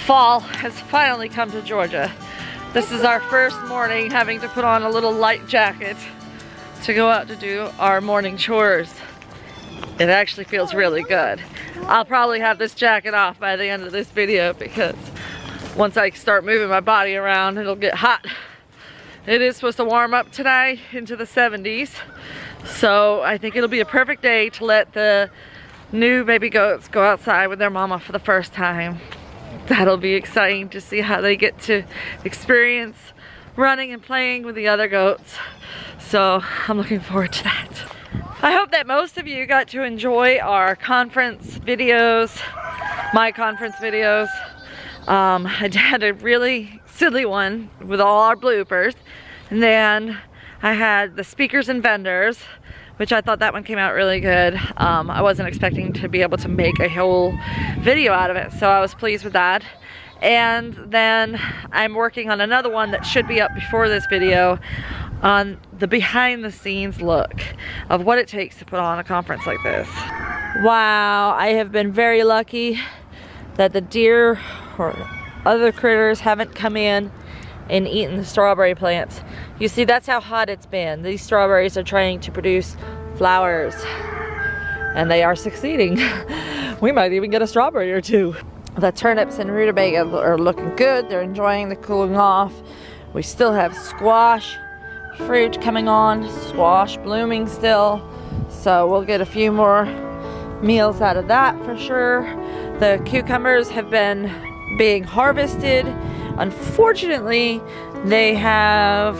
Fall has finally come to Georgia. This is our first morning having to put on a little light jacket to go out to do our morning chores. It actually feels really good. I'll probably have this jacket off by the end of this video because once I start moving my body around, it'll get hot. It is supposed to warm up today into the 70s. So I think it'll be a perfect day to let the new baby goats go outside with their mama for the first time. That'll be exciting to see how they get to experience running and playing with the other goats. So I'm looking forward to that. I hope that most of you got to enjoy our conference videos, my conference videos. I had a really silly one with all our bloopers. And then I had the speakers and vendors, which I thought that one came out really good. I wasn't expecting to be able to make a whole video out of it, so I was pleased with that. And then I'm working on another one that should be up before this video on the behind the scenes look of what it takes to put on a conference like this. Wow, I have been very lucky that the deer or other critters haven't come in and eaten the strawberry plants. You see, that's how hot it's been. These strawberries are trying to produce flowers and they are succeeding. We might even get a strawberry or two. The turnips and rutabaga are looking good. They're enjoying the cooling off. We still have squash fruit coming on, squash blooming still. So we'll get a few more meals out of that for sure. The cucumbers have been being harvested. Unfortunately, they have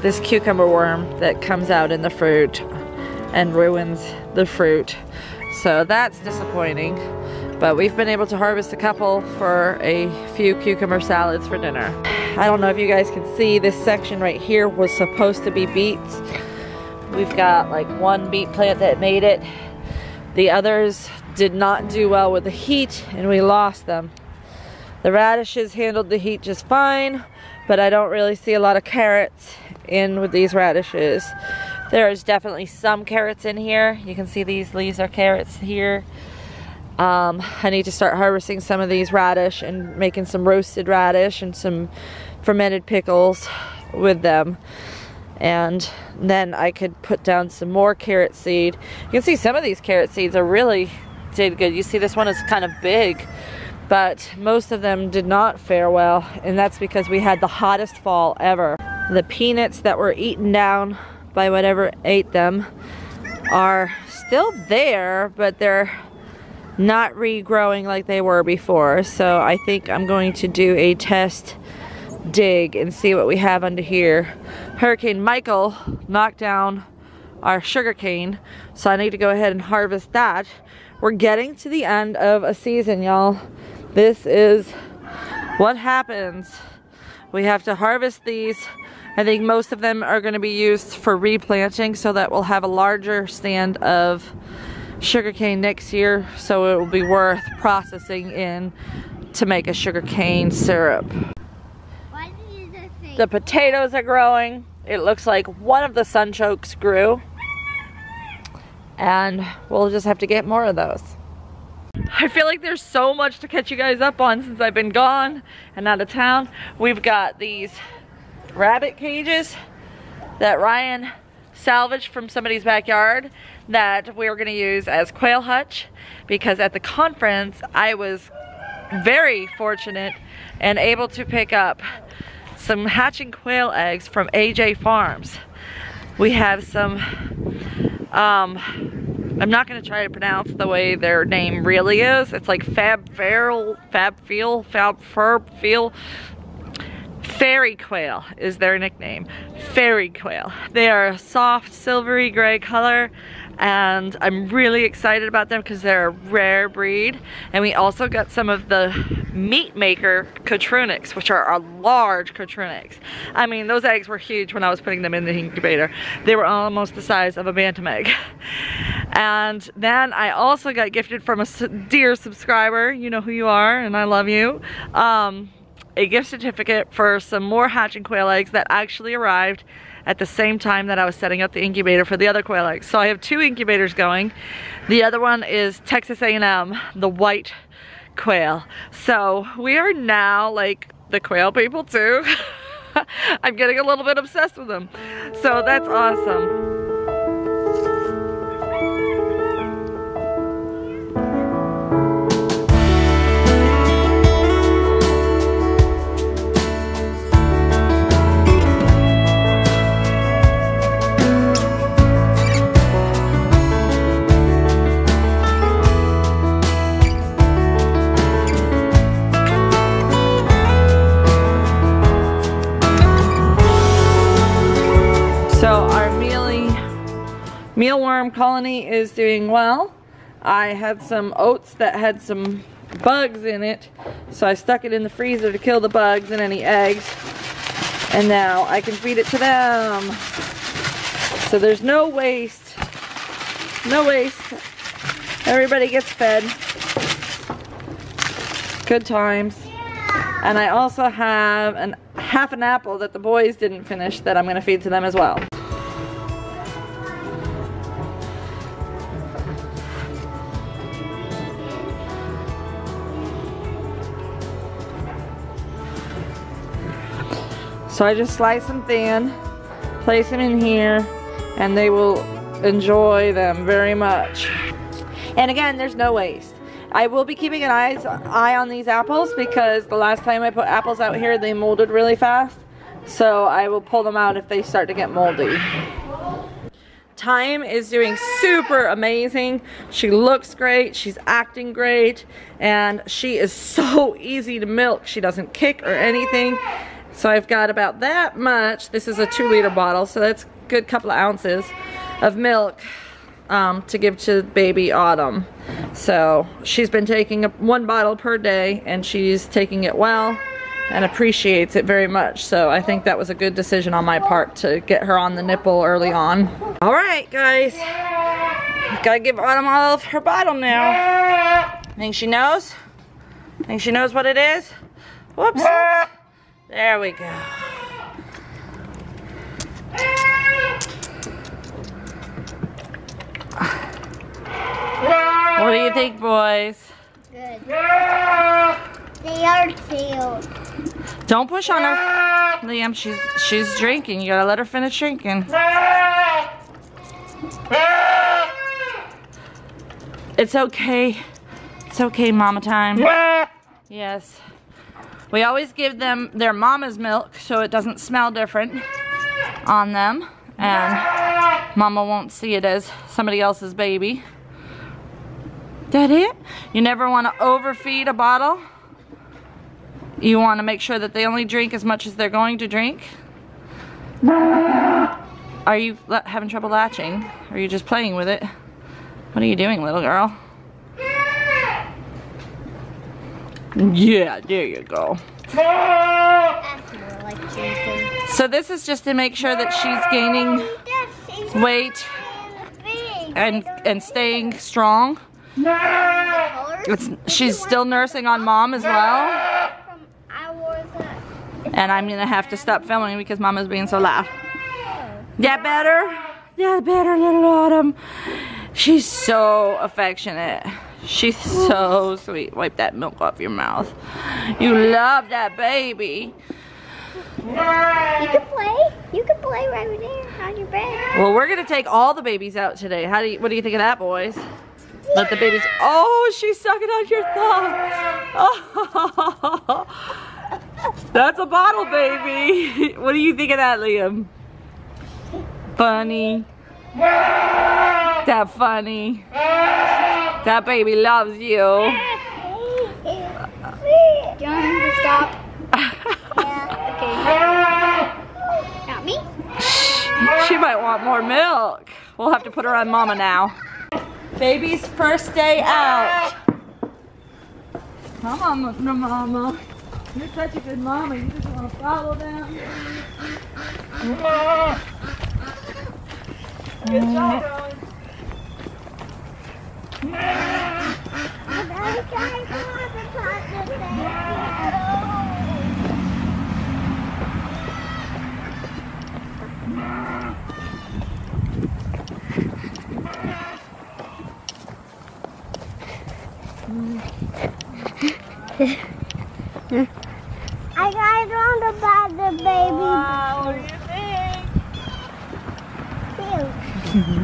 this cucumber worm that comes out in the fruit and ruins the fruit. So that's disappointing. But we've been able to harvest a couple for a few cucumber salads for dinner. I don't know if you guys can see, this section right here was supposed to be beets. We've got like one beet plant that made it. The others did not do well with the heat and we lost them. The radishes handled the heat just fine, but I don't really see a lot of carrots in with these radishes. There is definitely some carrots in here. You can see these leaves are carrots here. I need to start harvesting some of these radish and making some roasted radish and some fermented pickles with them. And then I could put down some more carrot seed. You can see some of these carrot seeds are really did good. You see this one is kind of big, but most of them did not fare well, and that's because we had the hottest fall ever. The peanuts that were eaten down by whatever ate them are still there, but they're not regrowing like they were before. So I think I'm going to do a test dig and see what we have under here. Hurricane Michael knocked down our sugarcane, so I need to go ahead and harvest that. We're getting to the end of a season, y'all. This is what happens. We have to harvest these. I think most of them are going to be used for replanting so that we'll have a larger stand of sugarcane next year, so it will be worth processing in to make a sugarcane syrup. The potatoes are growing. It looks like one of the sunchokes grew, and we'll just have to get more of those. I feel like there's so much to catch you guys up on since I've been gone and out of town. We've got these rabbit cages that Ryan salvaged from somebody's backyard that we're going to use as quail hutch, because at the conference I was very fortunate and able to pick up some hatching quail eggs from AJ Farms. We have some I'm not going to try to pronounce the way their name really is. It's like Fairy quail is their nickname. Fairy quail. They are a soft silvery gray color, and I'm really excited about them because they're a rare breed. And we also got some of the meat maker cotrunics, which are a large cotrunics. I mean, those eggs were huge when I was putting them in the incubator. They were almost the size of a bantam egg. And then I also got gifted from a dear subscriber, you know who you are and I love you, a gift certificate for some more hatching quail eggs that actually arrived at the same time that I was setting up the incubator for the other quail eggs. So I have 2 incubators going. The other one is Texas A&M, the white quail. So we are now like the quail people too. I'm getting a little bit obsessed with them. So that's awesome. Mealworm colony is doing well. I had some oats that had some bugs in it, so I stuck it in the freezer to kill the bugs and any eggs, and now I can feed it to them. So there's no waste. No waste. Everybody gets fed. Good times. And I also have half an apple that the boys didn't finish that I'm going to feed to them as well. So I just slice them thin, place them in here, and they will enjoy them very much. And again, there's no waste. I will be keeping an eye on these apples because the last time I put apples out here, they molded really fast. So I will pull them out if they start to get moldy. Time is doing super amazing. She looks great, she's acting great, and she is so easy to milk. She doesn't kick or anything. So I've got about that much. This is a 2-liter bottle, so that's a good couple of ounces of milk to give to baby Autumn. So she's been taking 1 bottle per day, and she's taking it well and appreciates it very much. So I think that was a good decision on my part to get her on the nipple early on. All right, guys. Gotta give Autumn all of her bottle now. Think she knows? Think she knows what it is? Whoops. Whoops. There we go. What do you think, boys? Good. They are too. Don't push on her, Liam. She's drinking. You gotta let her finish drinking. It's okay. It's okay, mama time. Yes. We always give them their mama's milk so it doesn't smell different on them, and mama won't see it as somebody else's baby. That it? You never want to overfeed a bottle. You want to make sure that they only drink as much as they're going to drink. Are you having trouble latching? Or are you just playing with it? What are you doing, little girl? Yeah, there you go. So this is just to make sure that she's gaining weight and staying strong. She's still nursing on mom as well. And I'm gonna have to stop filming because mama's being so loud. That better? Yeah, better, little Autumn. She's so affectionate. She's so sweet. Wipe that milk off your mouth. You love that baby. You can play. You can play right over there on your bed. Well, we're gonna take all the babies out today. What do you think of that, boys? Let the babies. Oh, she's sucking on your thumb. Oh, that's a bottle baby. What do you think of that, Liam? Funny. That funny. That baby loves you. Do you want him to stop? Yeah. Okay. Not me? She might want more milk. We'll have to put her on mama now. Baby's first day out. Come on, mama. You're such a good mama. You just want to follow them. Good job, Rhodes.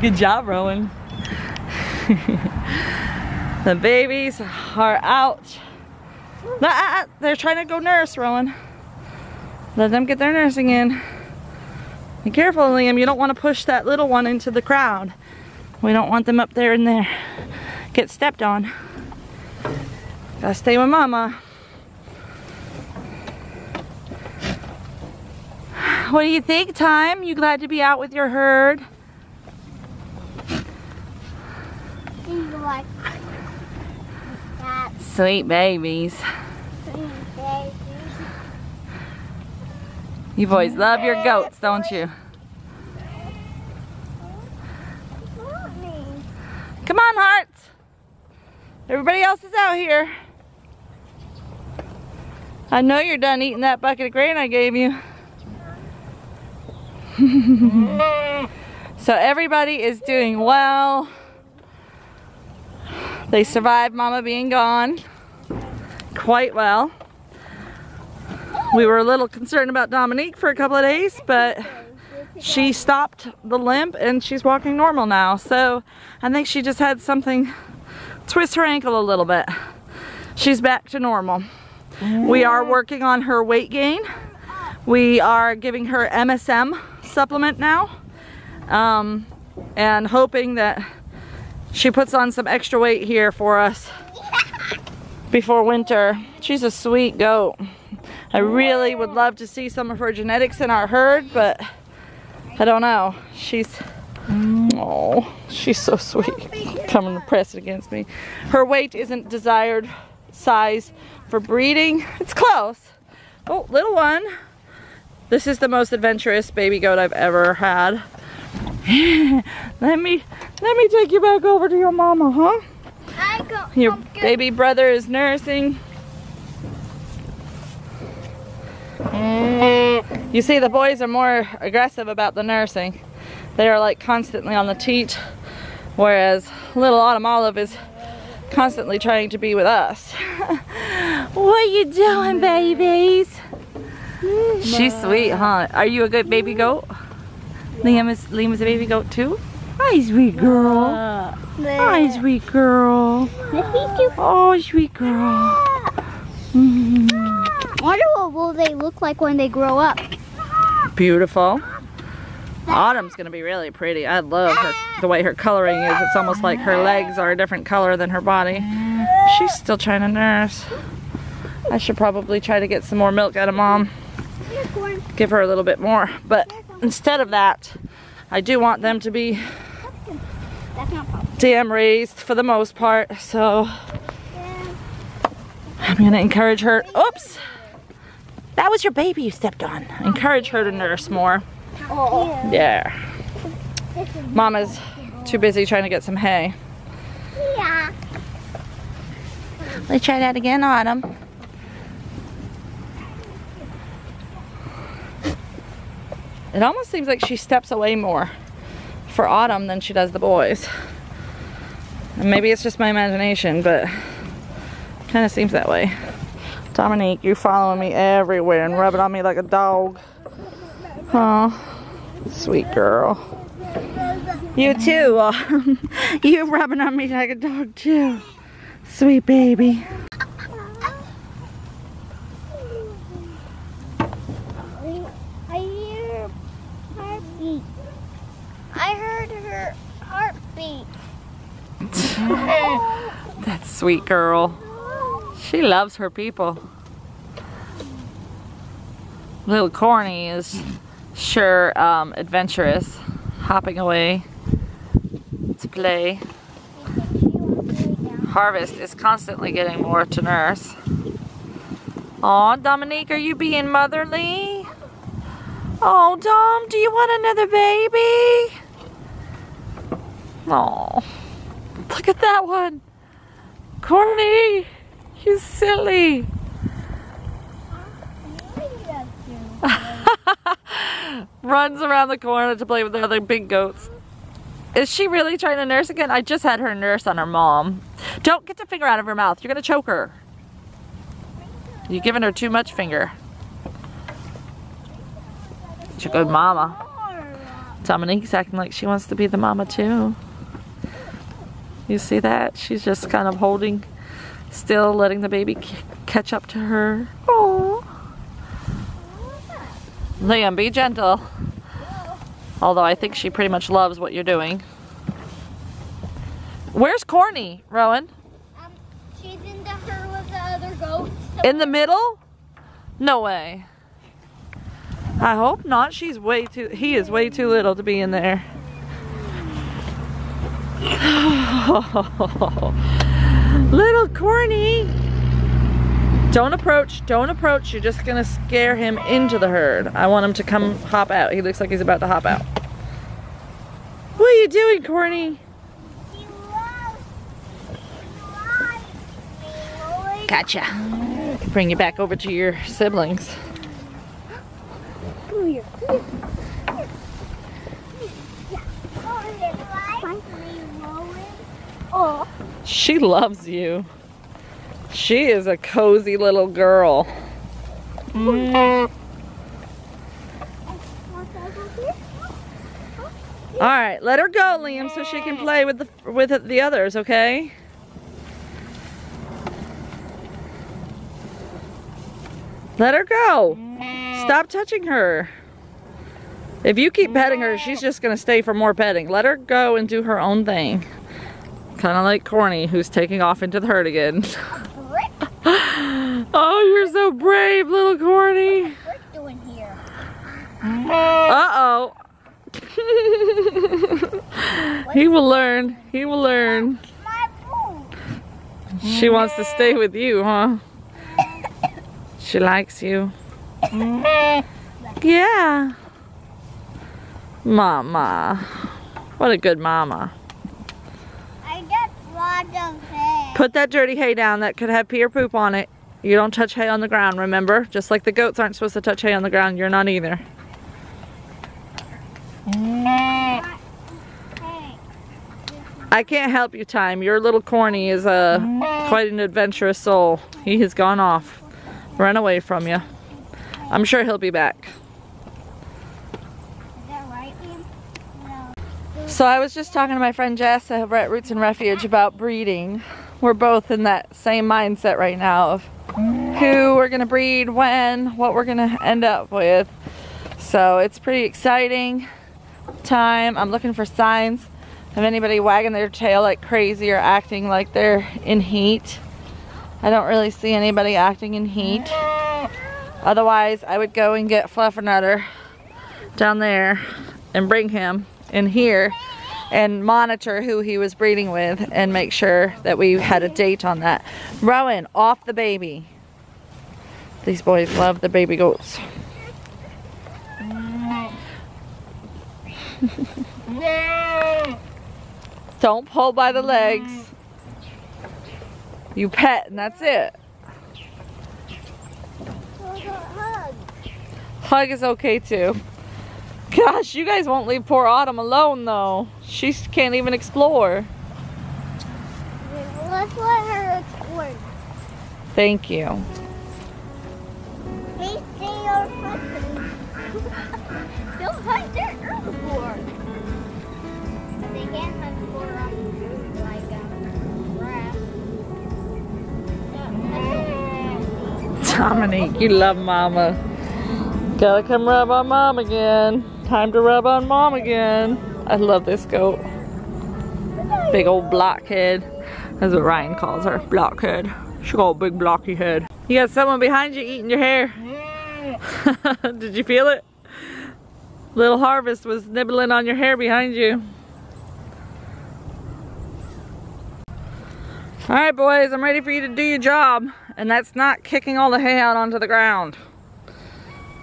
Good job, Rowan. The babies are out. They're trying to go nurse, Rowan. Let them get their nursing in. Be careful, Liam. You don't want to push that little one into the crowd. We don't want them up there and there. Get stepped on. Gotta stay with Mama. What do you think, Time? You glad to be out with your herd? Sweet babies. You boys love your goats, don't you? Come on, hearts. Everybody else is out here. I know you're done eating that bucket of grain I gave you. So everybody is doing well. They survived Mama being gone quite well. We were a little concerned about Dominique for a couple of days, but she stopped the limp and she's walking normal now. So I think she just had something twist her ankle a little bit. She's back to normal. We are working on her weight gain. We are giving her MSM supplement now, and hoping that she puts on some extra weight here for us before winter. She's a sweet goat. I really would love to see some of her genetics in our herd, but I don't know. She's so sweet. Coming to press it against me. Her weight isn't desired size for breeding. It's close. Oh, little one. This is the most adventurous baby goat I've ever had. Let me take you back over to your mama, huh? Your baby brother is nursing. You see, the boys are more aggressive about the nursing. They are like constantly on the teat, whereas little Autumn Olive is constantly trying to be with us. What you doing, babies? She's sweet, huh? Are you a good baby goat? Liam is a baby goat too? Hi, sweet girl. Hi, sweet girl. Oh, sweet girl. What will they look like when they grow up? Beautiful. Autumn's gonna be really pretty. I love her, the way her coloring is. It's almost like her legs are a different color than her body. She's still trying to nurse. I should probably try to get some more milk out of Mom. Give her a little bit more. But instead of that, I do want them to be dam raised for the most part. So I'm gonna encourage her. Oops! That was your baby you stepped on. Encourage her to nurse more. Yeah. Mama's too busy trying to get some hay. Yeah. Let's try that again, Autumn. It almost seems like she steps away more for Autumn than she does the boys. And maybe it's just my imagination, but kind of seems that way. Dominique, you following me everywhere and rubbing on me like a dog. Oh, sweet girl. You too. You rubbing on me like a dog too. Sweet baby. I hear heartbeat. I heard her heartbeat. That sweet girl. She loves her people. Little Corny is sure adventurous, hopping away to play. Harvest is constantly getting more to nurse. Aw, Dominique, are you being motherly? Oh, Dom, do you want another baby? Oh, look at that one. Corny, you silly. Runs around the corner to play with the other big goats. Is she really trying to nurse again? I just had her nurse on her mom. Don't get the finger out of her mouth. You're gonna choke her. You're giving her too much finger. She's a good mama. Dominique's acting like she wants to be the mama too. You see that? She's just kind of holding still, letting the baby catch up to her. Oh, Liam, be gentle. Although I think she pretty much loves what you're doing. Where's Corny, Rowan? She's in the herd with the other goats. So in the middle? No way. I hope not. He is way too little to be in there. Little Corny. Don't approach, don't approach. You're just gonna scare him into the herd. I want him to come hop out. He looks like he's about to hop out. What are you doing, Corny? Gotcha. Bring you back over to your siblings. She loves you. She is a cozy little girl. Alright, let her go, Liam, so she can play with the others, okay? Let her go. Stop touching her. If you keep petting her, she's just gonna stay for more petting. Let her go and do her own thing. Kind of like Corny, who's taking off into the herd again. Oh, you're so brave, little Corny. What's Rick doing here? Uh-oh. He will learn. He will learn. My food. She wants to stay with you, huh? She likes you. Yeah. Mama. What a good mama. I got lots of hay. Put that dirty hay down. That could have pee or poop on it. You don't touch hay on the ground, remember? Just like the goats aren't supposed to touch hay on the ground, you're not either. I can't help you, Time. Your little Corny is quite an adventurous soul. He has gone off. Run away from you. I'm sure he'll be back. Is that right, Liam? No. So I was just talking to my friend Jess over at Roots and Refuge about breeding. We're both in that same mindset right now of who we're gonna breed, when, what we're gonna end up with. So it's pretty exciting time. I'm looking for signs of anybody wagging their tail like crazy or acting like they're in heat. I don't really see anybody acting in heat. Otherwise, I would go and get Fluffernutter down there and bring him in here and monitor who he was breeding with and make sure that we had a date on that. Rowan, off the baby. These boys love the baby goats. Don't pull by the legs. You pet and that's it. Hug is okay too. Gosh, you guys won't leave poor Autumn alone though. She can't even explore. Let's let her explore. Thank you. Hey, stay your company. Don't hunt their herbivore. They can't hunt for like grass. Dominique, you love Mama. Gotta come rub on Mom again. Time to rub on Mom again. I love this goat. Big old blockhead. That's what Ryan calls her, blockhead. She got a big blocky head. You got someone behind you eating your hair. Did you feel it? Little Harvest was nibbling on your hair behind you. Alright boys, I'm ready for you to do your job. And that's not kicking all the hay out onto the ground.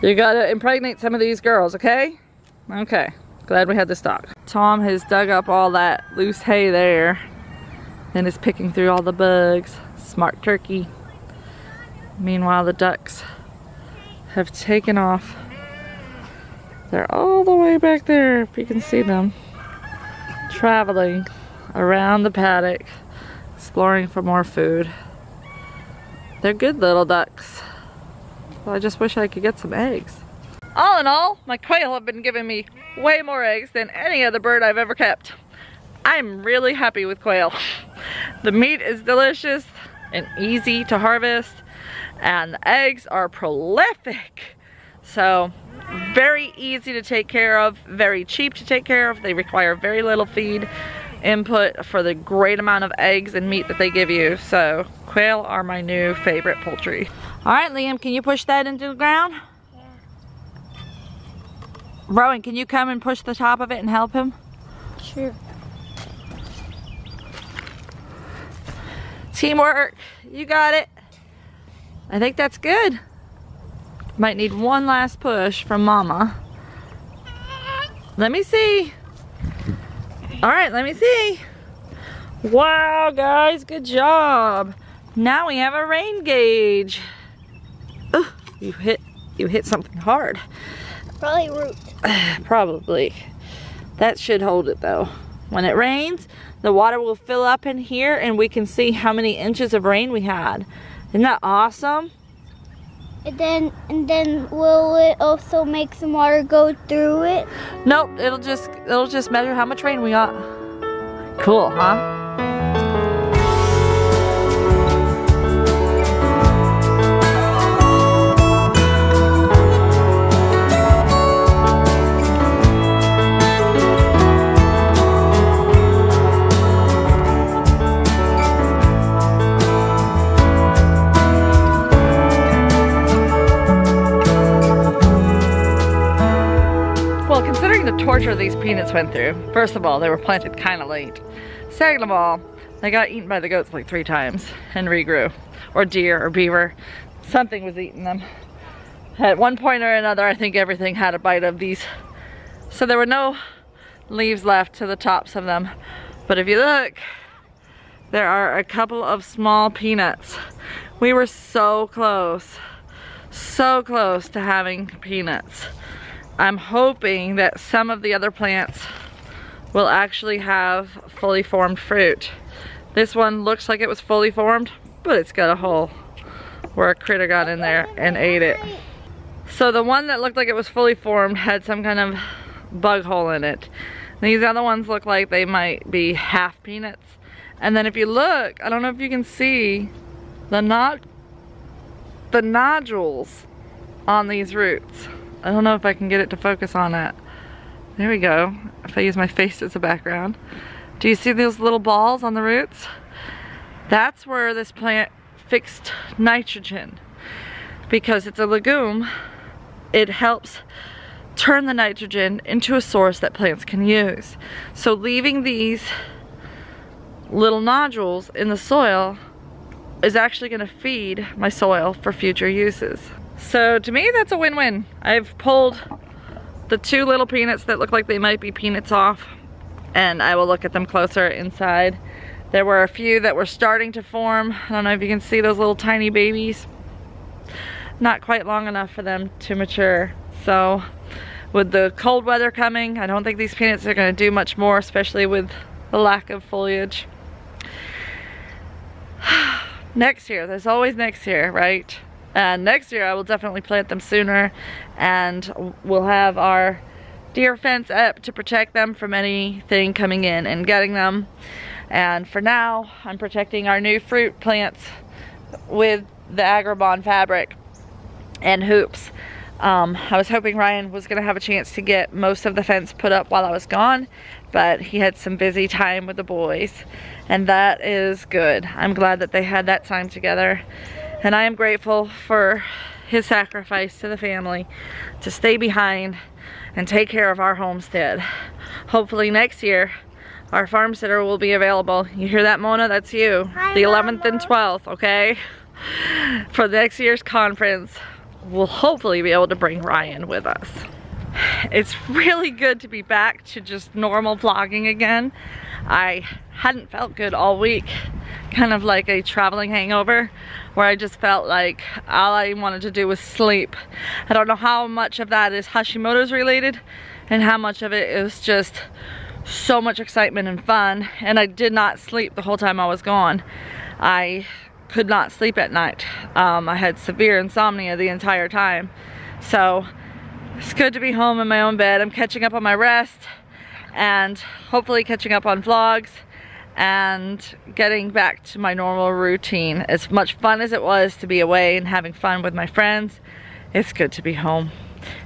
You gotta impregnate some of these girls, okay? Okay, glad we had the stock. Tom has dug up all that loose hay there and is picking through all the bugs. Smart turkey. Meanwhile, the ducks have taken off. They're all the way back there, if you can see them. Traveling around the paddock, exploring for more food. They're good little ducks. Well, I just wish I could get some eggs. All in all, my quail have been giving me way more eggs than any other bird I've ever kept. I'm really happy with quail. The meat is delicious and easy to harvest, and the eggs are prolific. So very easy to take care of, very cheap to take care of. They require very little feed input for the great amount of eggs and meat that they give you. So quail are my new favorite poultry. All right, Liam, can you push that into the ground? Yeah. Rowan, can you come and push the top of it and help him? Sure. Teamwork, you got it. I think that's good. Might need one last push from Mama. Let me see. All right, let me see. Wow, guys, good job. Now we have a rain gauge. Ugh, you hit something hard. Probably roots. Probably. That should hold it though. When it rains, the water will fill up in here and we can see how many inches of rain we had. Isn't that awesome? And then will it also make some water go through it? Nope, it'll just measure how much rain we got. Cool, huh? The torture these peanuts went through. First of all, they were planted kind of late. Second of all, they got eaten by the goats like 3 times and regrew. Or deer or beaver. Something was eating them. At one point or another, I think everything had a bite of these. So there were no leaves left to the tops of them. But if you look, there are a couple of small peanuts. We were so close to having peanuts. I'm hoping that some of the other plants will actually have fully formed fruit. This one looks like it was fully formed, but it's got a hole where a critter got in there and ate it. So the one that looked like it was fully formed had some kind of bug hole in it. These other ones look like they might be half peanuts. And then if you look, I don't know if you can see the nodules on these roots. I don't know if I can get it to focus on that. There we go. If I use my face as a background. Do you see those little balls on the roots? That's where this plant fixed nitrogen. Because it's a legume, it helps turn the nitrogen into a source that plants can use. So leaving these little nodules in the soil is actually going to feed my soil for future uses. So to me, that's a win-win. I've pulled the 2 little peanuts that look like they might be peanuts off, and I will look at them closer inside. There were a few that were starting to form. I don't know if you can see those little tiny babies. Not quite long enough for them to mature. So with the cold weather coming, I don't think these peanuts are going to do much more, especially with the lack of foliage. Next year, there's always next year, right? And next year I will definitely plant them sooner, and we'll have our deer fence up to protect them from anything coming in and getting them. And for now, I'm protecting our new fruit plants with the Agribond fabric and hoops. I was hoping Ryan was gonna have a chance to get most of the fence put up while I was gone, but he had some busy time with the boys, and that is good. I'm glad that they had that time together. And I am grateful for his sacrifice to the family to stay behind and take care of our homestead. Hopefully next year, our farmsteader will be available. You hear that, Mona? That's you. Hi, the 11th Mama. and 12th, okay? For next year's conference, we'll hopefully be able to bring Ryan with us. It's really good to be back to just normal vlogging again. I hadn't felt good all week. Kind of like a traveling hangover, where I just felt like all I wanted to do was sleep. I don't know how much of that is Hashimoto's related and how much of it is just so much excitement and fun. And I did not sleep the whole time I was gone. I could not sleep at night. I had severe insomnia the entire time. So It's good to be home in my own bed. I'm catching up on my rest and hopefully catching up on vlogs and getting back to my normal routine. As much fun as it was to be away and having fun with my friends, it's good to be home.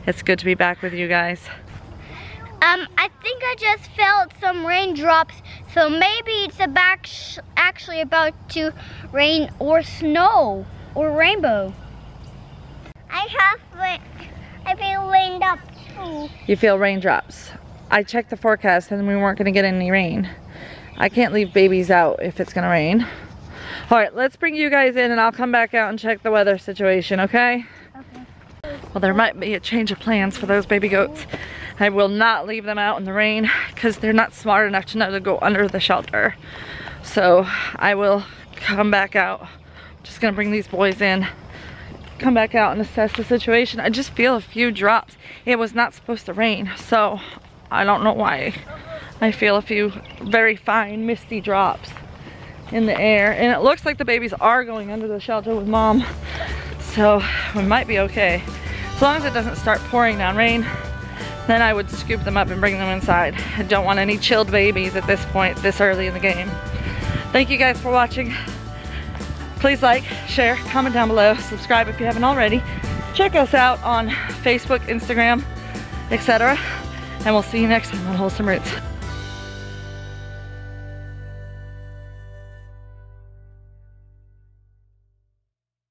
It's good to be back with you guys. I think I just felt some raindrops, so maybe it's actually about to rain or snow or rainbow. I feel rained up too. You feel raindrops. I checked the forecast and we weren't gonna get any rain. I can't leave babies out if it's gonna rain. All right, let's bring you guys in and I'll come back out and check the weather situation, okay? Okay. Well, there might be a change of plans for those baby goats. I will not leave them out in the rain because they're not smart enough to know to go under the shelter. So I will come back out. I'm just gonna bring these boys in, come back out and assess the situation. I just feel a few drops. It was not supposed to rain, so I don't know why. I feel a few very fine misty drops in the air, and it looks like the babies are going under the shelter with mom, so we might be okay. As long as it doesn't start pouring down rain, then I would scoop them up and bring them inside. I don't want any chilled babies at this point, this early in the game. Thank you guys for watching. Please like, share, comment down below, subscribe if you haven't already. Check us out on Facebook, Instagram, etc. And we'll see you next time on Wholesome Roots.